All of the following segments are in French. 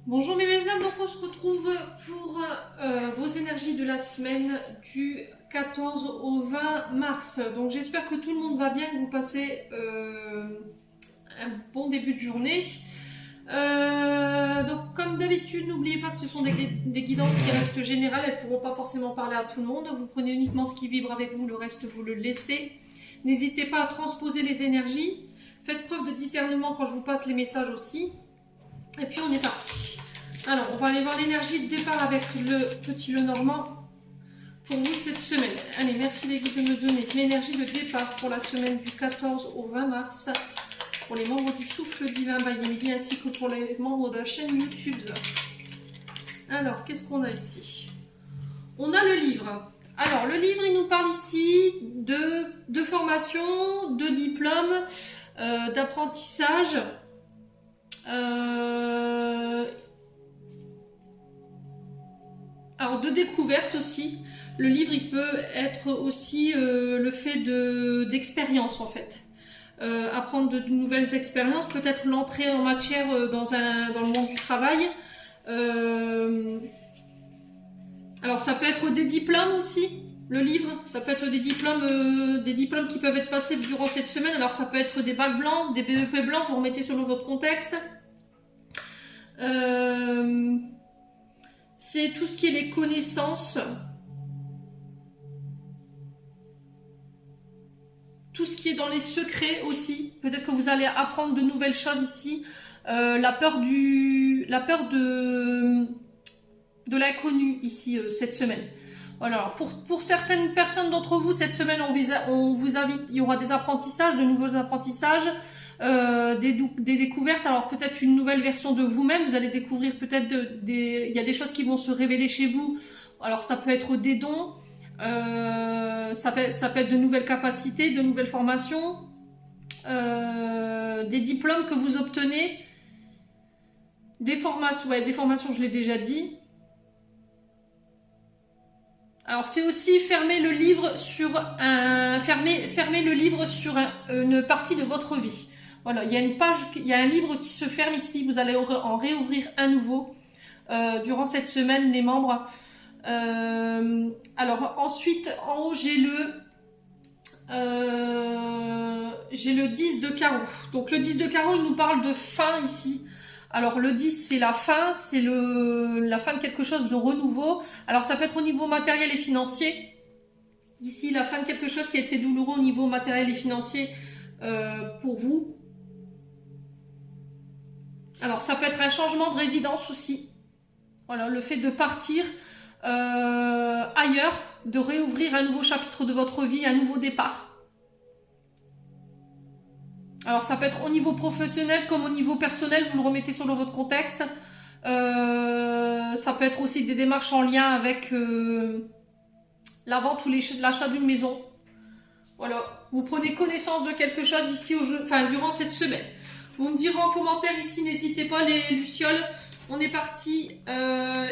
Bonjour mes belles âmes, donc on se retrouve pour vos énergies de la semaine du 14 au 20 mars. Donc j'espère que tout le monde va bien, que vous passez un bon début de journée. Donc comme d'habitude, n'oubliez pas que ce sont des guidances qui restent générales, elles ne pourront pas forcément parler à tout le monde. Vous prenez uniquement ce qui vibre avec vous, le reste vous le laissez. N'hésitez pas à transposer les énergies. Faites preuve de discernement quand je vous passe les messages aussi. Et puis on est parti. Alors, on va aller voir l'énergie de départ avec le petit Lenormand pour vous cette semaine. Allez, merci les guides de me donner l'énergie de départ pour la semaine du 14 au 20 mars pour les membres du Souffle Divin by Emily ainsi que pour les membres de la chaîne YouTube. Alors, qu'est-ce qu'on a ici? On a le livre. Alors, le livre, il nous parle ici de formation, de diplôme, d'apprentissage. Alors de découverte aussi, le livre il peut être aussi le fait d'expérience en fait. Apprendre de nouvelles expériences, peut-être l'entrée en matière dans le monde du travail. Alors ça peut être des diplômes aussi, le livre, ça peut être des diplômes qui peuvent être passés durant cette semaine. Alors ça peut être des bacs blancs, des BEP blancs, vous remettez selon votre contexte. C'est tout ce qui est les connaissances, tout ce qui est dans les secrets aussi. Peut-être que vous allez apprendre de nouvelles choses ici. La peur de l'inconnu ici cette semaine. Voilà. Pour certaines personnes d'entre vous, cette semaine, on vous invite, il y aura des apprentissages, de nouveaux apprentissages. Des découvertes, alors peut-être une nouvelle version de vous-même, vous allez découvrir peut-être il y a des choses qui vont se révéler chez vous, alors ça peut être des dons, ça peut être de nouvelles capacités, de nouvelles formations, des diplômes que vous obtenez, des formations je l'ai déjà dit. Alors c'est aussi fermer le livre sur une partie de votre vie. Voilà, il y a une page, il y a un livre qui se ferme ici. Vous allez en réouvrir un nouveau durant cette semaine, les membres. Alors ensuite, en haut, j'ai le 10 de carreau. Donc le 10 de carreau, il nous parle de fin ici. Alors le 10, c'est la fin, c'est la fin de quelque chose de renouveau. Alors ça peut être au niveau matériel et financier. Ici, la fin de quelque chose qui a été douloureux au niveau matériel et financier pour vous. Alors, ça peut être un changement de résidence aussi. Voilà, le fait de partir ailleurs, de réouvrir un nouveau chapitre de votre vie, un nouveau départ. Alors, ça peut être au niveau professionnel comme au niveau personnel, vous le remettez selon votre contexte. Ça peut être aussi des démarches en lien avec la vente ou l'achat d'une maison. Voilà, vous prenez connaissance de quelque chose ici durant cette semaine. Vous me direz en commentaire ici, n'hésitez pas les lucioles. On est parti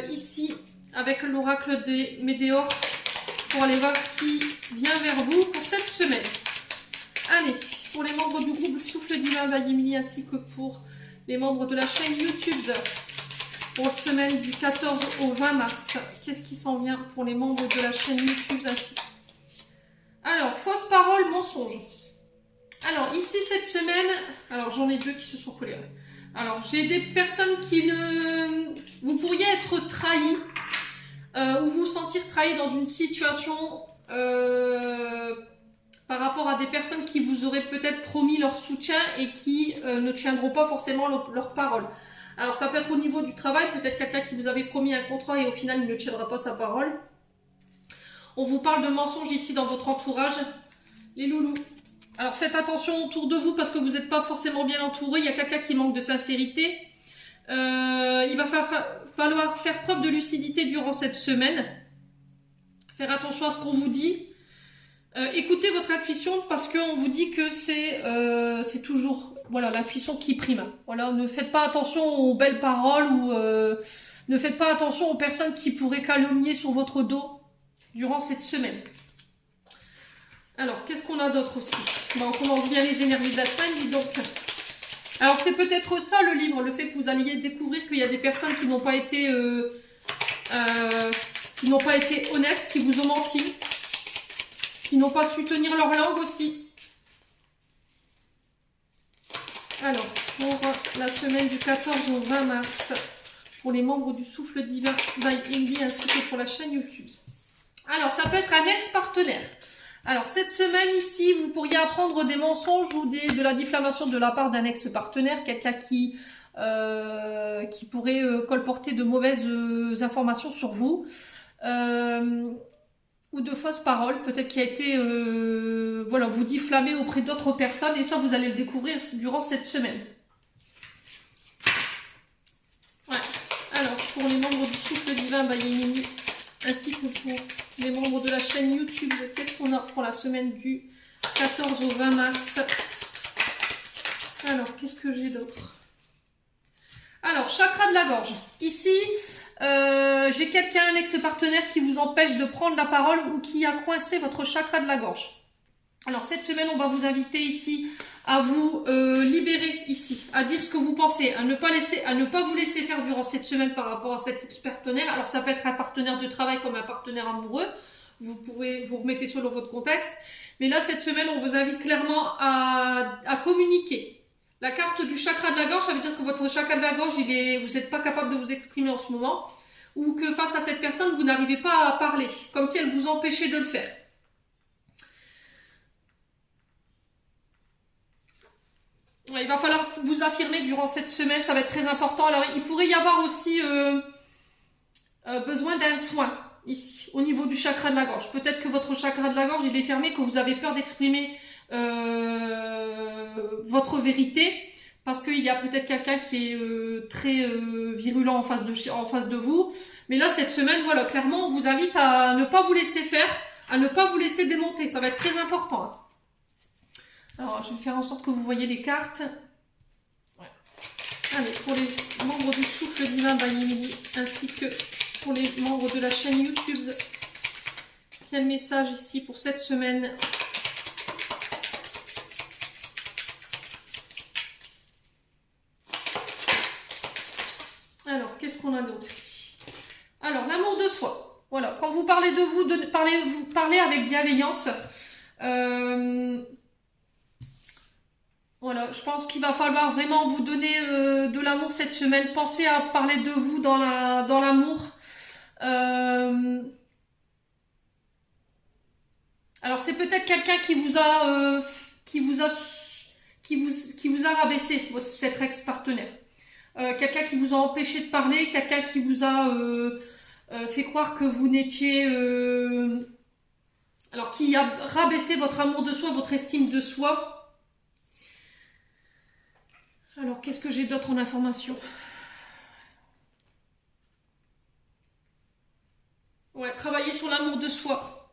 ici avec l'oracle des Météores pour aller voir ce qui vient vers vous pour cette semaine. Allez, pour les membres du groupe Souffle Divin by Emily ainsi que pour les membres de la chaîne YouTube pour la semaine du 14 au 20 mars. Qu'est-ce qui s'en vient pour les membres de la chaîne YouTube ainsi? Alors, fausse parole, mensonge. Alors, ici, cette semaine, alors j'en ai deux qui se sont collés. Alors, j'ai des personnes vous pourriez être trahi ou vous sentir trahi dans une situation par rapport à des personnes qui vous auraient peut-être promis leur soutien et qui ne tiendront pas forcément leur parole. Alors, ça peut être au niveau du travail, peut-être quelqu'un qui vous avait promis un contrat et au final, il ne tiendra pas sa parole. On vous parle de mensonges ici dans votre entourage, les loulous. Alors faites attention autour de vous parce que vous n'êtes pas forcément bien entouré. Il y a quelqu'un qui manque de sincérité. Il va falloir faire preuve de lucidité durant cette semaine. Faire attention à ce qu'on vous dit. Écoutez votre intuition parce qu'on vous dit que c'est toujours l'intuition qui prime. Voilà, ne faites pas attention aux belles paroles ou ne faites pas attention aux personnes qui pourraient calomnier sur votre dos durant cette semaine. Alors, qu'est-ce qu'on a d'autre aussi? On commence bien les énergies de la semaine, dis donc. Alors, c'est peut-être ça le livre, le fait que vous alliez découvrir qu'il y a des personnes qui n'ont pas été honnêtes, qui vous ont menti, qui n'ont pas su tenir leur langue aussi. Alors, pour la semaine du 14 au 20 mars, pour les membres du Souffle Divin by Ingrid ainsi que pour la chaîne YouTube. Alors, ça peut être un ex-partenaire. Alors, cette semaine ici, vous pourriez apprendre des mensonges ou de la diffamation de la part d'un ex-partenaire, quelqu'un qui pourrait colporter de mauvaises informations sur vous, ou de fausses paroles, peut-être qui a été, voilà, vous diffamer auprès d'autres personnes, et ça, vous allez le découvrir durant cette semaine. Ouais. Alors, pour les membres du Souffle Divin by Emily, ainsi que pour les membres de la chaîne YouTube, qu'est-ce qu'on a pour la semaine du 14 au 20 mars? Alors, qu'est-ce que j'ai d'autre? Alors, chakra de la gorge. Ici, j'ai quelqu'un, un ex-partenaire qui vous empêche de prendre la parole ou qui a coincé votre chakra de la gorge. Alors, cette semaine, on va vous inviter ici à vous libérer ici, à dire ce que vous pensez, à ne pas vous laisser faire durant cette semaine par rapport à cet ex-partenaire. Alors, ça peut être un partenaire de travail comme un partenaire amoureux. Vous pouvez vous remettre selon votre contexte. Mais là, cette semaine, on vous invite clairement à communiquer. La carte du chakra de la gorge, ça veut dire que votre chakra de la gorge, vous n'êtes pas capable de vous exprimer en ce moment. Ou que face à cette personne, vous n'arrivez pas à parler. Comme si elle vous empêchait de le faire. Il va falloir vous affirmer durant cette semaine, ça va être très important. Alors, il pourrait y avoir aussi besoin d'un soin ici, au niveau du chakra de la gorge. Peut-être que votre chakra de la gorge, il est fermé, que vous avez peur d'exprimer votre vérité, parce qu'il y a peut-être quelqu'un qui est très virulent en face de vous. Mais là, cette semaine, voilà, clairement, on vous invite à ne pas vous laisser faire, à ne pas vous laisser démonter. Ça va être très important. Hein. Alors, je vais faire en sorte que vous voyez les cartes. Ouais. Allez, pour les membres du Souffle Divin by Emily, ainsi que pour les membres de la chaîne YouTube, quel message ici pour cette semaine? Alors, qu'est-ce qu'on a d'autre ici? Alors, l'amour de soi. Voilà, quand vous parlez de vous, vous parlez avec bienveillance. Voilà, je pense qu'il va falloir vraiment vous donner de l'amour cette semaine. Pensez à parler de vous dans l'amour. Alors c'est peut-être quelqu'un qui vous a rabaissé, cet ex-partenaire. Quelqu'un qui vous a empêché de parler, quelqu'un qui vous a fait croire que vous n'étiez alors qui a rabaissé votre amour de soi, votre estime de soi. Alors, qu'est-ce que j'ai d'autre en information? Ouais, travailler sur l'amour de soi.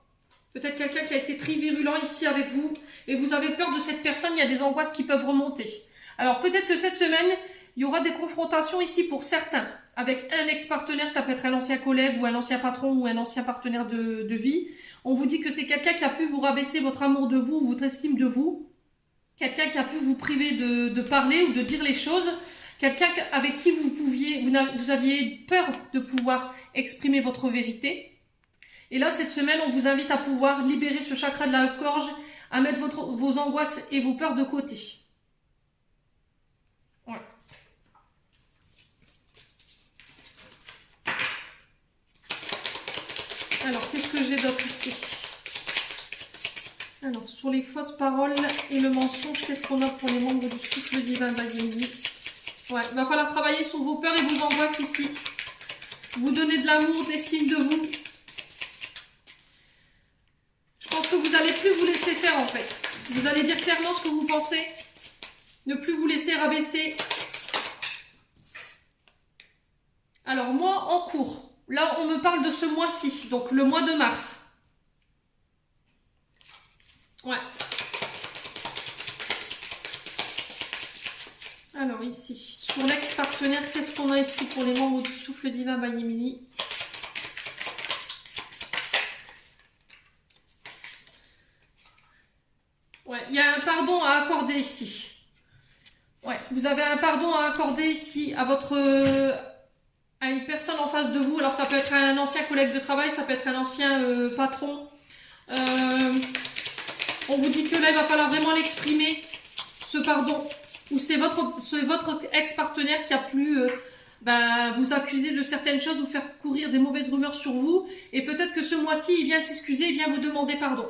Peut-être quelqu'un qui a été très virulent ici avec vous et vous avez peur de cette personne, il y a des angoisses qui peuvent remonter. Alors, peut-être que cette semaine, il y aura des confrontations ici pour certains. Avec un ex-partenaire, ça peut être un ancien collègue ou un ancien patron ou un ancien partenaire de vie. On vous dit que c'est quelqu'un qui a pu vous rabaisser votre amour de vous, votre estime de vous. Quelqu'un qui a pu vous priver de parler ou de dire les choses, quelqu'un avec qui vous aviez peur de pouvoir exprimer votre vérité. Et là, cette semaine, on vous invite à pouvoir libérer ce chakra de la gorge, à mettre vos angoisses et vos peurs de côté. Voilà. Alors, qu'est-ce que j'ai d'autre ici? Alors, sur les fausses paroles et le mensonge, qu'est-ce qu'on a pour les membres du Souffle Divin d'Amélie? Ouais, il va falloir travailler sur vos peurs et vos angoisses ici. Vous donner de l'amour, de l'estime de vous. Je pense que vous n'allez plus vous laisser faire en fait. Vous allez dire clairement ce que vous pensez. Ne plus vous laisser rabaisser. Alors, moi, en cours. Là, on me parle de ce mois-ci, donc le mois de mars. Ouais. Alors ici, sur l'ex-partenaire, qu'est-ce qu'on a ici pour les membres du Souffle Divin by Emily? Ouais, il y a un pardon à accorder ici. Ouais, vous avez un pardon à accorder ici à à une personne en face de vous. Alors ça peut être un ancien collègue de travail, ça peut être un ancien patron. On vous dit que là, il va falloir vraiment l'exprimer, ce pardon. Ou c'est votre ex-partenaire qui a pu vous accuser de certaines choses, vous faire courir des mauvaises rumeurs sur vous. Et peut-être que ce mois-ci, il vient s'excuser, il vient vous demander pardon.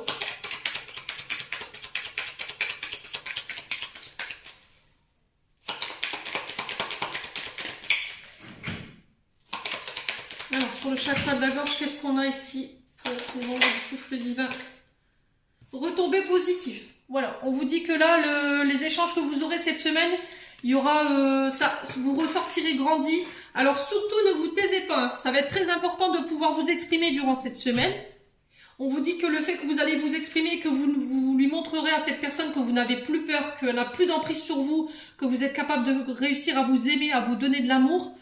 Alors, sur le chakra de la gorge, qu'est-ce qu'on a ici pour les membres du souffle divin? Retombées positives. Voilà, on vous dit que là, les échanges que vous aurez cette semaine, il y aura ça, vous ressortirez grandi. Alors surtout, ne vous taisez pas. Hein. Ça va être très important de pouvoir vous exprimer durant cette semaine. On vous dit que le fait que vous allez vous exprimer, que vous lui montrerez à cette personne que vous n'avez plus peur, qu'elle n'a plus d'emprise sur vous, que vous êtes capable de réussir à vous aimer, à vous donner de l'amour.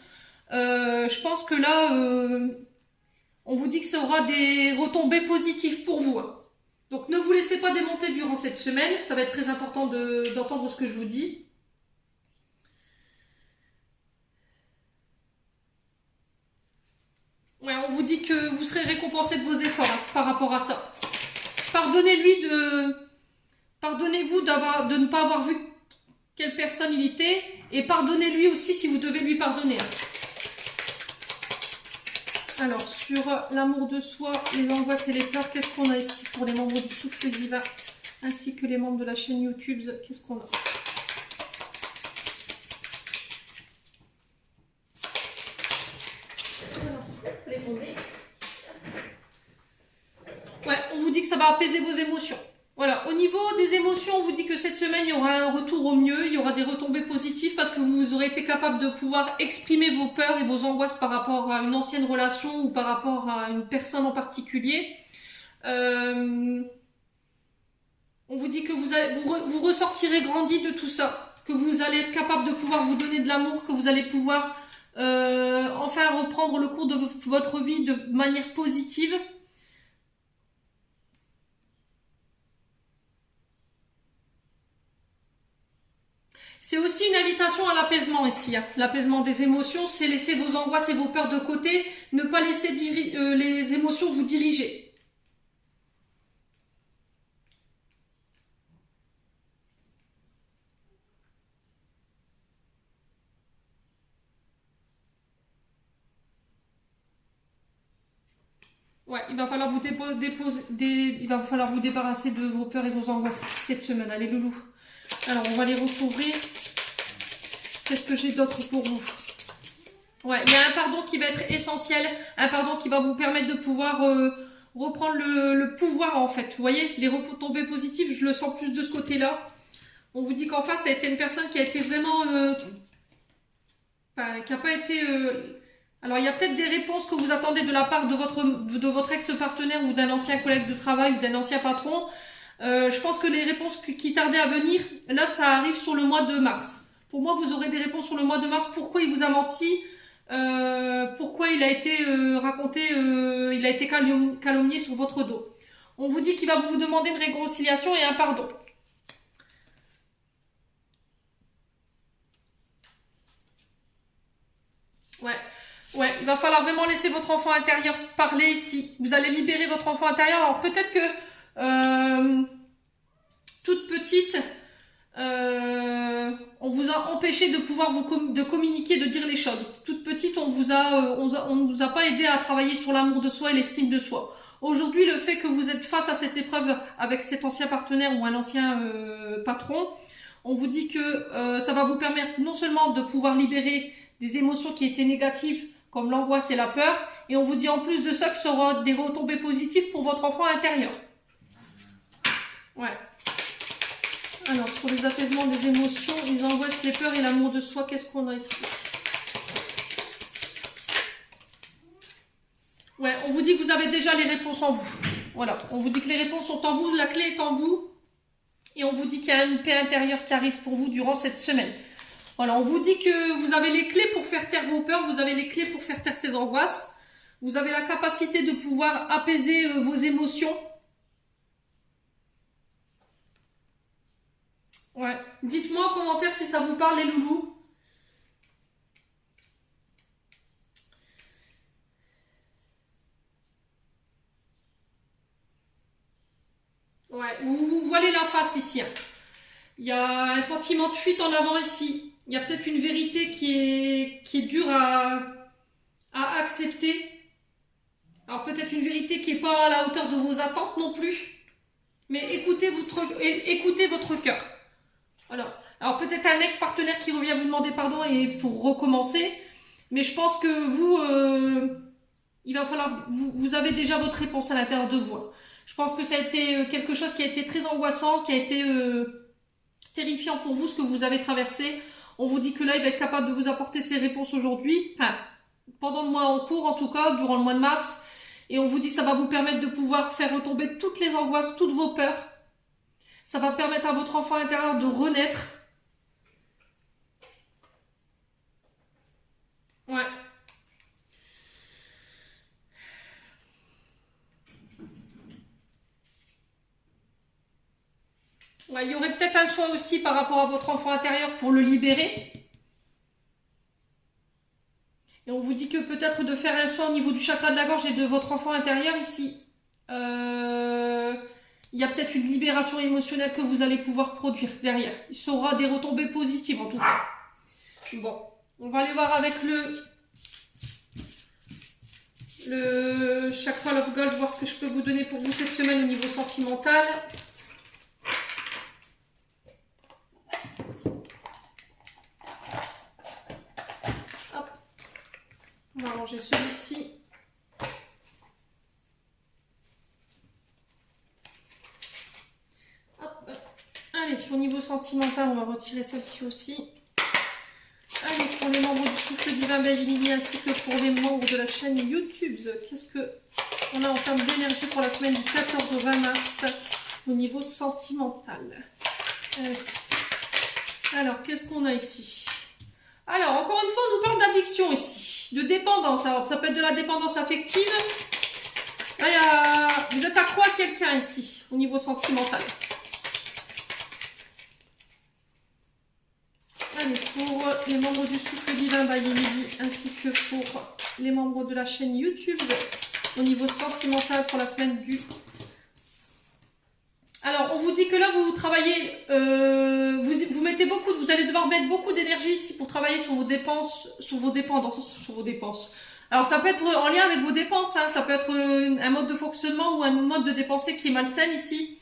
Je pense que là, on vous dit que ça aura des retombées positives pour vous. Hein. Donc ne vous laissez pas démonter durant cette semaine. Ça va être très important d'entendre ce que je vous dis. Ouais, on vous dit que vous serez récompensé de vos efforts hein, par rapport à ça. Pardonnez-vous de ne pas avoir vu quelle personne il était. Et pardonnez-lui aussi si vous devez lui pardonner. Alors, sur l'amour de soi, les angoisses et les peurs, qu'est-ce qu'on a ici pour les membres du souffle divin, ainsi que les membres de la chaîne YouTube, qu'est-ce qu'on a? Ouais, on vous dit que ça va apaiser vos émotions. Voilà, au niveau des émotions, on vous dit que cette semaine, il y aura un retour au mieux, il y aura des retombées positives parce que vous aurez été capable de pouvoir exprimer vos peurs et vos angoisses par rapport à une ancienne relation ou par rapport à une personne en particulier. On vous dit que vous ressortirez grandi de tout ça, que vous allez être capable de pouvoir vous donner de l'amour, que vous allez pouvoir enfin reprendre le cours de votre vie de manière positive. C'est aussi une invitation à l'apaisement ici. Hein. L'apaisement des émotions, c'est laisser vos angoisses et vos peurs de côté, ne pas laisser les émotions vous diriger. Ouais, il va falloir il va falloir vous débarrasser de vos peurs et vos angoisses cette semaine. Allez, loulou. Alors, on va les recouvrir. Qu'est-ce que j'ai d'autre pour vous? Ouais, il y a un pardon qui va être essentiel, un pardon qui va vous permettre de pouvoir reprendre le pouvoir en fait. Vous voyez, les retombées positives, je le sens plus de ce côté-là. On vous dit qu'en face, ça a été une personne qui a été vraiment... qui n'a pas été... Alors, il y a peut-être des réponses que vous attendez de la part de votre ex-partenaire ou d'un ancien collègue de travail ou d'un ancien patron. Je pense que les réponses qui tardaient à venir, là, ça arrive sur le mois de mars. Pour moi, vous aurez des réponses sur le mois de mars. Pourquoi il vous a menti? Pourquoi il a été il a été calomnié sur votre dos. On vous dit qu'il va vous demander une réconciliation et un pardon. Ouais, il va falloir vraiment laisser votre enfant intérieur parler ici. Vous allez libérer votre enfant intérieur. Alors peut-être que toute petite, on vous a empêché de pouvoir de communiquer, de dire les choses. Toute petite, on ne vous a pas aidé à travailler sur l'amour de soi et l'estime de soi. Aujourd'hui, le fait que vous êtes face à cette épreuve avec cet ancien partenaire ou un ancien patron, on vous dit que ça va vous permettre non seulement de pouvoir libérer des émotions qui étaient négatives, comme l'angoisse et la peur, et on vous dit en plus de ça que ce sera des retombées positives pour votre enfant intérieur. Ouais. Alors, sur les apaisements des émotions, les angoisses, les peurs et l'amour de soi, qu'est-ce qu'on a ici? Ouais, on vous dit que vous avez déjà les réponses en vous. Voilà, on vous dit que les réponses sont en vous, la clé est en vous. Et on vous dit qu'il y a une paix intérieure qui arrive pour vous durant cette semaine. Voilà, on vous dit que vous avez les clés pour faire taire vos peurs, vous avez les clés pour faire taire ces angoisses. Vous avez la capacité de pouvoir apaiser vos émotions. Ouais. Dites-moi en commentaire si ça vous parle, les loulous. Ouais, vous voilez la face ici, hein. Il y a un sentiment de fuite en avant ici. Il y a peut-être une vérité qui est dure à accepter. Alors peut-être une vérité qui n'est pas à la hauteur de vos attentes non plus. Mais écoutez votre cœur. Voilà. Alors peut-être un ex-partenaire qui revient vous demander pardon et pour recommencer. Mais je pense que vous, il va falloir, vous avez déjà votre réponse à l'intérieur de vous. Je pense que ça a été quelque chose qui a été très angoissant, qui a été terrifiant pour vous, ce que vous avez traversé. On vous dit que là, il va être capable de vous apporter ses réponses aujourd'hui. Enfin, pendant le mois en cours, en tout cas, durant le mois de mars. Et on vous dit que ça va vous permettre de pouvoir faire retomber toutes les angoisses, toutes vos peurs. Ça va permettre à votre enfant intérieur de renaître. Ouais. Ouais, il y aurait peut-être un soin aussi par rapport à votre enfant intérieur pour le libérer. Et on vous dit que peut-être de faire un soin au niveau du chakra de la gorge et de votre enfant intérieur ici. Il y a peut-être une libération émotionnelle que vous allez pouvoir produire derrière. Il y aura des retombées positives en tout cas. Bon, on va aller voir avec le chakra Love Gold, voir ce que je peux vous donner pour vous cette semaine au niveau sentimental. Hop. On va ranger celui-ci. Hop. Allez, au niveau sentimental, on va retirer celle-ci aussi. Allez, pour les membres du Souffle Divin Belle Emilie ainsi que pour les membres de la chaîne YouTube, qu'est-ce qu'on a en termes d'énergie pour la semaine du 14 au 20 mars au niveau sentimental? Alors, qu'est-ce qu'on a ici? Alors, encore une fois, on nous parle d'addiction ici, de dépendance. Alors, ça peut être de la dépendance affective. Là, vous êtes accro à quelqu'un ici, au niveau sentimental. Allez, pour les membres du Souffle Divin by Emily, ainsi que pour les membres de la chaîne YouTube, au niveau sentimental pour la semaine du... Alors, on vous dit que là, vous travaillez, vous mettez beaucoup, vous allez devoir mettre beaucoup d'énergie ici pour travailler sur vos dépenses, sur vos dépenses. Alors, ça peut être en lien avec vos dépenses, hein, ça peut être un mode de fonctionnement ou un mode de dépenser qui est malsain ici.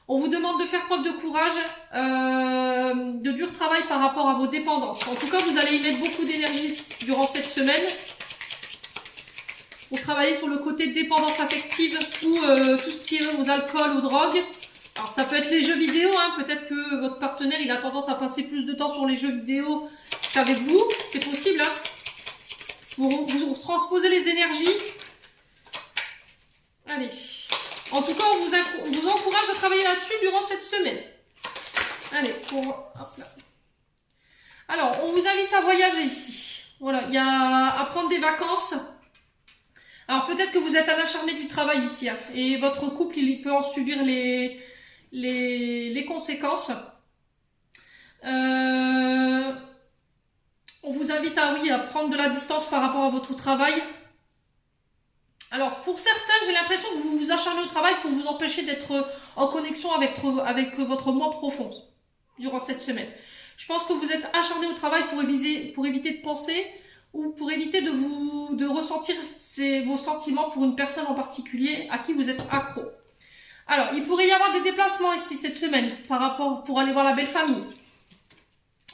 On vous demande de faire preuve de courage, de dur travail par rapport à vos dépendances. En tout cas, vous allez y mettre beaucoup d'énergie durant cette semaine pour travailler sur le côté dépendance affective ou tout ce qui est aux alcools, aux drogues. Alors, ça peut être les jeux vidéo, hein. Peut-être que votre partenaire, il a tendance à passer plus de temps sur les jeux vidéo qu'avec vous. C'est possible, hein. Vous transposez les énergies. Allez. En tout cas, on vous encourage à travailler là-dessus durant cette semaine. Allez, hop là. Alors, on vous invite à voyager ici. Voilà, il y a à prendre des vacances. Alors, peut-être que vous êtes un acharné du travail ici, hein, et votre couple, il peut en subir les conséquences. On vous invite à prendre de la distance par rapport à votre travail. Alors, pour certains, j'ai l'impression que vous vous acharnez au travail pour vous empêcher d'être en connexion avec votre moi profond durant cette semaine. Je pense que vous êtes acharné au travail pour éviter de penser ou pour éviter de ressentir vos sentiments pour une personne en particulier à qui vous êtes accro. Alors, il pourrait y avoir des déplacements ici cette semaine pour aller voir la belle famille.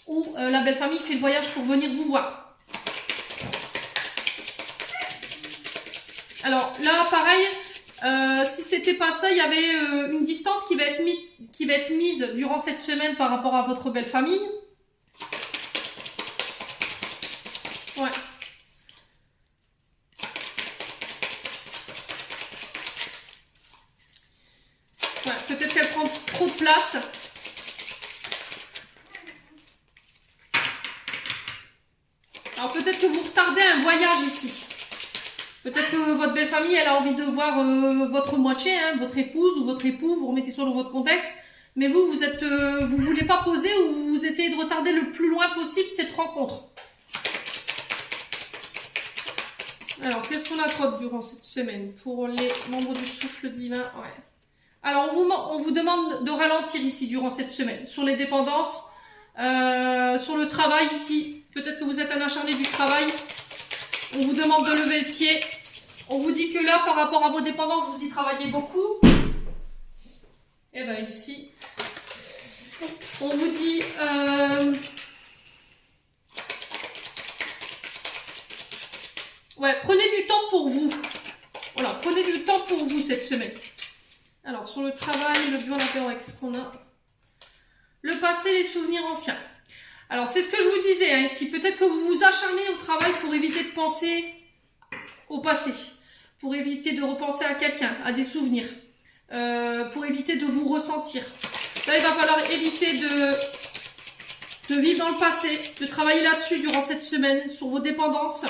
Ou la belle famille fait le voyage pour venir vous voir. Alors là, pareil, si c'était pas ça, il y avait une distance qui va être mise durant cette semaine par rapport à votre belle famille. Ouais. Ouais, peut-être qu'elle prend trop de place. Alors peut-être que vous retardez un voyage ici. Peut-être que votre belle famille, elle a envie de voir votre moitié, hein, votre épouse ou votre époux, vous remettez ça dans votre contexte. Mais vous, vous voulez pas poser ou vous essayez de retarder le plus loin possible cette rencontre. Alors, qu'est-ce qu'on a trop durant cette semaine pour les membres du souffle divin? Ouais. Alors, on vous demande de ralentir ici durant cette semaine, sur les dépendances, sur le travail ici. Peut-être que vous êtes un acharné du travail. On vous demande de lever le pied. On vous dit que là, par rapport à vos dépendances, vous y travaillez beaucoup. Et bien ici, on vous dit... ouais, prenez du temps pour vous. Voilà, prenez du temps pour vous cette semaine. Alors, sur le travail, le bureau d'intérieur, qu'est-ce qu'on a? Le passé, les souvenirs anciens. Alors, c'est ce que je vous disais hein, ici. Peut-être que vous vous acharnez au travail pour éviter de penser au passé. Pour éviter de repenser à quelqu'un, à des souvenirs. Pour éviter de vous ressentir. Là, il va falloir éviter de vivre dans le passé. De travailler là-dessus durant cette semaine, sur vos dépendances.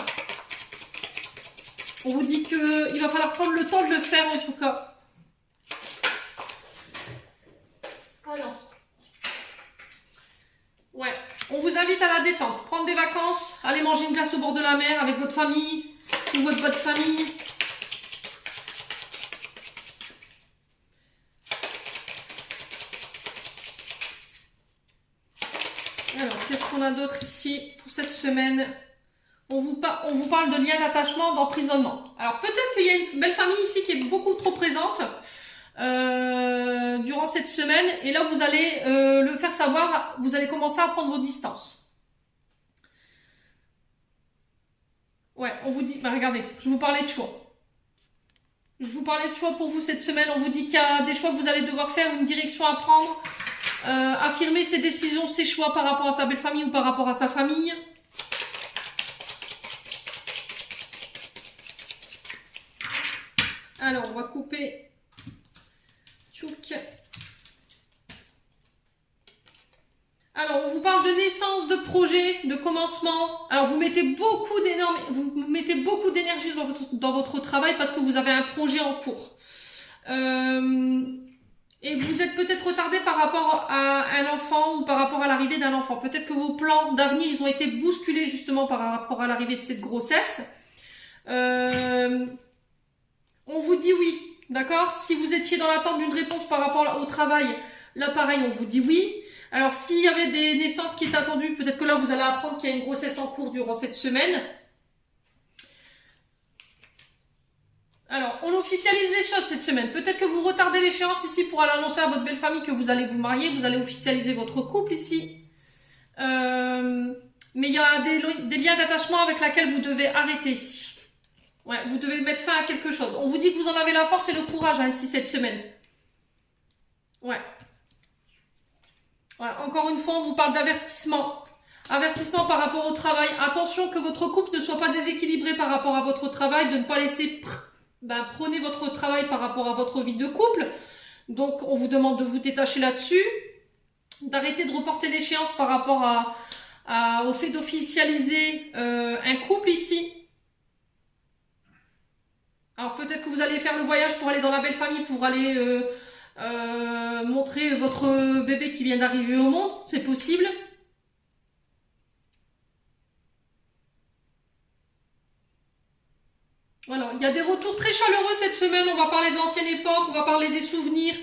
On vous dit qu'il va falloir prendre le temps de le faire en tout cas. Alors. Ouais. On vous invite à la détente. Prendre des vacances. Aller manger une glace au bord de la mer avec votre famille. Ou votre famille. Alors, qu'est-ce qu'on a d'autre ici pour cette semaine? On vous parle de lien d'attachement, d'emprisonnement. Alors peut-être qu'il y a une belle famille ici qui est beaucoup trop présente durant cette semaine. Et là, vous allez le faire savoir, vous allez commencer à prendre vos distances. Ouais, on vous dit, bah regardez, je vous parlais de choix. Je vous parlais de choix pour vous cette semaine. On vous dit qu'il y a des choix que vous allez devoir faire, une direction à prendre. Affirmer ses décisions, ses choix par rapport à sa belle famille ou par rapport à sa famille. Alors, on va couper. Tchouk. Alors, on vous parle de naissance, de projet, de commencement. Alors, vous mettez beaucoup d'énergie dans votre travail parce que vous avez un projet en cours. Et vous êtes peut-être retardé par rapport à un enfant ou par rapport à l'arrivée d'un enfant. Peut-être que vos plans d'avenir, ils ont été bousculés justement par rapport à l'arrivée de cette grossesse. On vous dit oui, d'accord? Si vous étiez dans l'attente d'une réponse par rapport au travail, là pareil, on vous dit oui. Alors s'il y avait des naissances qui étaient attendues, peut-être que là vous allez apprendre qu'il y a une grossesse en cours durant cette semaine. Alors, on officialise les choses cette semaine. Peut-être que vous retardez l'échéance ici pour aller annoncer à votre belle famille que vous allez vous marier, vous allez officialiser votre couple ici. Mais il y a des liens d'attachement avec lesquels vous devez arrêter ici. Ouais, vous devez mettre fin à quelque chose. On vous dit que vous en avez la force et le courage hein, ici cette semaine. Ouais. Ouais. Encore une fois, on vous parle d'avertissement. Avertissement par rapport au travail. Attention que votre couple ne soit pas déséquilibré par rapport à votre travail, de ne pas laisser... prenez votre travail par rapport à votre vie de couple. Donc, on vous demande de vous détacher là-dessus. D'arrêter de reporter l'échéance par rapport au fait d'officialiser un couple ici. Alors peut-être que vous allez faire le voyage pour aller dans la belle famille, pour aller montrer votre bébé qui vient d'arriver au monde, c'est possible. Voilà, il y a des retours très chaleureux cette semaine, on va parler de l'ancienne époque, on va parler des souvenirs.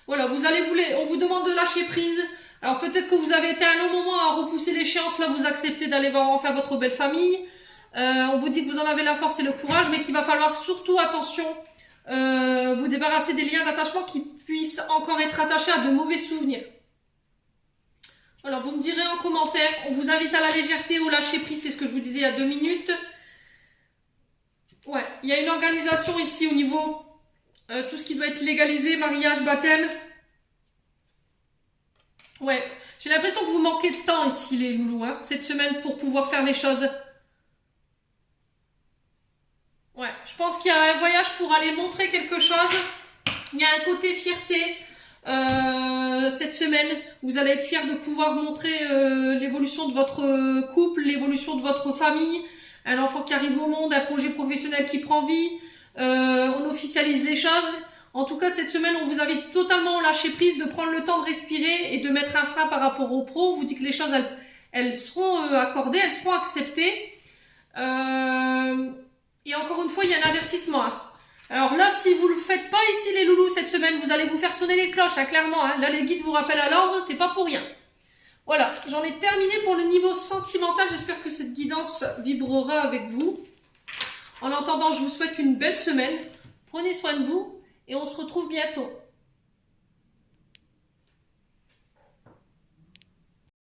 Voilà, on vous demande de lâcher prise. Alors peut-être que vous avez été un long moment à repousser l'échéance, là vous acceptez d'aller voir enfin votre belle famille. On vous dit que vous en avez la force et le courage, mais qu'il va falloir surtout, attention, vous débarrasser des liens d'attachement qui puissent encore être attachés à de mauvais souvenirs. Alors, vous me direz en commentaire, on vous invite à la légèreté, au lâcher prise, c'est ce que je vous disais il y a 2 minutes. Ouais, il y a une organisation ici au niveau, tout ce qui doit être légalisé, mariage, baptême. Ouais, j'ai l'impression que vous manquez de temps ici les loulous, hein, cette semaine pour pouvoir faire les choses. Ouais, je pense qu'il y a un voyage pour aller montrer quelque chose. Il y a un côté fierté cette semaine. Vous allez être fiers de pouvoir montrer l'évolution de votre couple, l'évolution de votre famille, un enfant qui arrive au monde, un projet professionnel qui prend vie. On officialise les choses. En tout cas, cette semaine, on vous invite totalement au lâcher prise, de prendre le temps de respirer et de mettre un frein par rapport au pro. On vous dit que les choses, elles seront accordées, elles seront acceptées. Et encore une fois, il y a un avertissement. Hein. Alors là, si vous ne le faites pas ici, les loulous, cette semaine, vous allez vous faire sonner les cloches, hein, clairement. Hein. Là, les guides vous rappellent à l'ordre, c'est pas pour rien. Voilà, j'en ai terminé pour le niveau sentimental. J'espère que cette guidance vibrera avec vous. En attendant, je vous souhaite une belle semaine. Prenez soin de vous et on se retrouve bientôt.